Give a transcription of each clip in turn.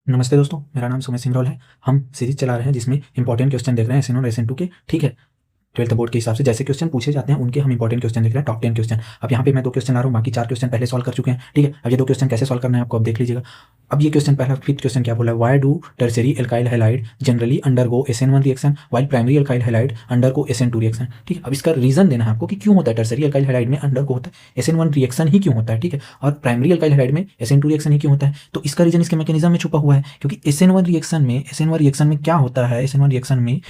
नमस्ते दोस्तों, मेरा नाम सुमित सिंगरौल है। हम सीरीज चला रहे हैं जिसमें इंपॉर्टेंट क्वेश्चन देख रहे हैं SN और SN2 के। ठीक है, 12th बोर्ड के हिसाब से जैसे क्वेश्चन पूछे जाते हैं उनके हम इंपॉर्टेंट क्वेश्चन देख रहे हैं, टॉप 10 क्वेश्चन। अब यहाँ पे मैं 2 क्वेश्चन ला रहा हूँ, बाकी 4 क्वेश्चन पहले सॉल्व कर चुके हैं। ठीक है, अब ये 2 क्वेश्चन कैसे सॉल्व करना है आपको अब देख लीजिएगा। अब ये क्वेश्चन पहला 5th क्वेश्चन क्या बोला है, why do tertiary alkyl halide generally undergo SN1 reaction while primary alkyl halide undergo SN2 reaction. ठीक है, अब इसका रीजन देना है आपको कि क्यों होता है टर्शियरी एल्काइल हैलाइड में अंडरगो होता है SN1 रिएक्शन ही क्यों होता है। ठीक है, और प्राइमरी एल्काइल हैलाइड में SN2 रिएक्शन ही क्यों होता है। तो इसका रीजन इसके मैकेनिज्म में छुपा हुआ है, क्योंकि SN1 रिएक्शन में क्या होता है, SN1 रिएक्शन में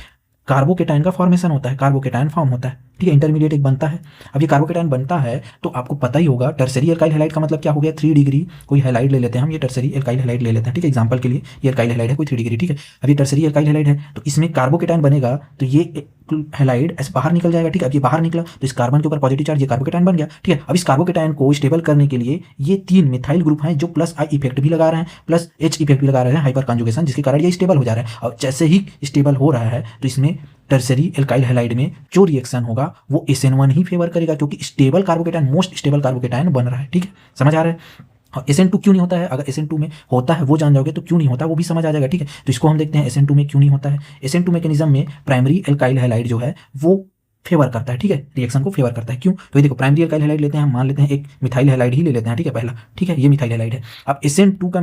कार्बोकेटाइन का फॉर्मेशन होता है, कार्बोकेटाइन फॉर्म होता है। ठीक है, इंटरमीडिएट एक बनता है। अब ये कार्बोकेटाइन बनता है तो आपको पता ही होगा टर्शियरी एल्काइल हैलाइड का मतलब क्या हो गया, 3 डिग्री कोई हैलाइड ले लेते हैं हम, ये टर्शियरी एल्काइल हैलाइड ले लेते हैं। ठीक है, एग्जांपल के लिए ये एल्काइल हैलाइड है कोई 3 डिग्री। ठीक है, अब ये टर्शियरी एल्काइल हैलाइड है तो इसमें कार्बोकेटाइन बनेगा तो ये हैलाइड ऐसे बाहर निकल जाएगा। ठीक है, अब ये बाहर निकला तो इस कार्बन के ऊपर पॉजिटिव चार्ज, ये कार्बोकेटाइन बन गया। ठीक है, अब इस कार्बोकेटाइन को स्टेबल करने के लिए ये 3 मिथाइल ग्रुप हैं जो प्लस I इफेक्ट भी लगा रहे हैं, प्लस H इफेक्ट भी लगा रहे हैं, हाइपर कॉन्जुगेशन, जिसके कारण ये स्टेबल हो जा रहा है। और जैसे ही स्टेबल हो रहा है तो इसमें टर्शियरी एल्काइल हैलाइड में जो रिएक्शन होगा वो SN1 ही फेवर करेगा, क्योंकि stable carbocation, most stable carbocation बन रहा है। ठीक है, समझ आ रहा है। और SN2 क्यों नहीं होता है, अगर SN2 में होता है वो जान जाओगे तो क्यों नहीं होता वो भी समझ आ जाएगा। ठीक है, तो इसको हम देखते हैं SN2 में क्यों नहीं होता है। SN2 मैकेनिज्म में प्राइमरी एल्काइल हैलाइड जो है वो फेवर करता है। ठीक है, रिएक्शन को फेवर करता है। क्यों, तो ये देखो प्राइमरी एल्काइल हैलाइड लेते हैं हम, मान लेते हैं एक मिथाइल हैलाइड ही ले लेते हैं। ठीक है, पहला, ठीक है, ये मिथाइल हैलाइड है। अब SN2 का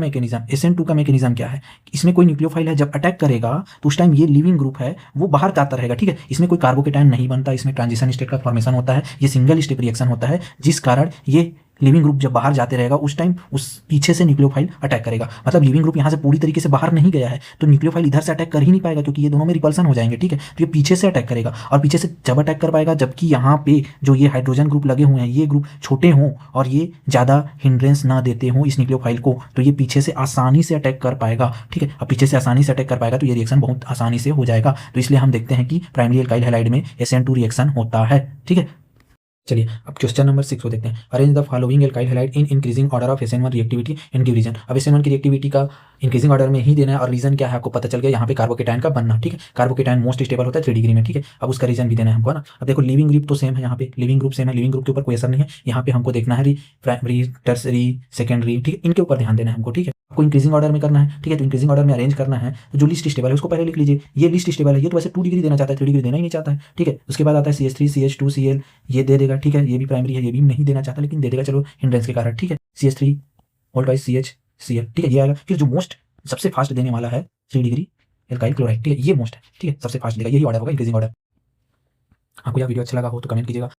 मैकेनिज्म क्या है, इसमें कोई न्यूक्लियोफाइल है, जब अटैक करेगा तो उस टाइम ये लिविंग ग्रुप है वो बाहर जाता रहेगा। ठीक है, इसमें कोई कार्बोकेटाइन नहीं बनता, इसमें ट्रांजिशन स्टेट का फॉर्मेशन होता है, ये सिंगल स्टेप रिएक्शन होता है, जिस कारण ये लिविंग ग्रुप जब बाहर जाते रहेगा उस टाइम उस पीछे से न्यूक्लियोफाइल अटैक करेगा। मतलब लिविंग ग्रुप यहाँ से पूरी तरीके से बाहर नहीं गया है तो न्यूक्लियोफाइल इधर से अटैक कर ही नहीं पाएगा, क्योंकि ये दोनों में रिपल्सन हो जाएंगे। ठीक है, तो ये पीछे से अटैक करेगा और पीछे से जब अटैक कर पाएगा, जबकि यहाँ पे जो ये हाइड्रोजन ग्रुप लगे हुए हैं ये ग्रुप छोटे हों और ये ज़्यादा हिंड्रेंस ना देते हों इस न्यूक्लियोफाइल को, तो ये पीछे से आसानी से अटैक कर पाएगा। ठीक है, अब पीछे से आसानी से अटैक कर पाएगा तो ये रिएक्शन बहुत आसानी से हो जाएगा। तो इसलिए हम देखते हैं कि प्राइमरी एल्काइल हैलाइड में SN2 रिएक्शन होता है। ठीक है, चलिए अब क्वेश्चन नंबर 6 को देखते हैं। Arrange the following alkyl halide in increasing order of SN1 reactivity and give reason. अब SN1 की रिएक्टिविटी का इंक्रीजिंग ऑर्डर में ही देना है और रीजन क्या है आपको पता चल गया, यहाँ पे कार्बोकेटाइन का बनना। ठीक है, कार्बोकेटाइन मोस्ट स्टेबल होता है 3 डिग्री में। ठीक है, अब उसका रीजन भी देना है हमको ना। अब देखो लिविंग ग्रुप तो सेम है, यहाँ पे लिविंग ग्रुप सेम है, लिविंग ग्रुप के ऊपर कोई असर नहीं है। यहाँ पे हमको देखना है प्राइमरी, टर्सरी, सेकेंडरी, ठीक है, इनके ऊपर ध्यान देना है हमको। ठीक है, आपको इंक्रीजिंग ऑर्डर में करना है। ठीक है, तो इंक्रीजिंग ऑर्डर में अरेंज करना है तो जो लिस्ट स्टेबल है उसको पहले लिख लीजिए। ये लिस्ट स्टेबल है, ये तो वैसे 2 डिग्री देना चाहता है, 3 डिग्री देना ही नहीं चाहता है। ठीक है, उसके बाद आता है CH3 CH2 Cl, ये दे देगा। ठीक है, ये भी प्राइमरी है, ये भी नहीं देना चाहता लेकिन दे देगा, चलो हिंड्रेंस के कारण। ठीक है, CH3 volt by CH Cl। ठीक है, ये आएगा। फिर जो मोस्ट सबसे फास्ट देने वाला है 3 डिग्री एल्काइल क्लोराइड। ठीक है, ये मोस्ट है। ठीक है, सबसे फास्ट देगा, यही ऑर्डर होगा इंक्रीजिंग ऑर्डर। आपको यह वीडियो अच्छा लगा हो तो कमेंट कीजिएगा,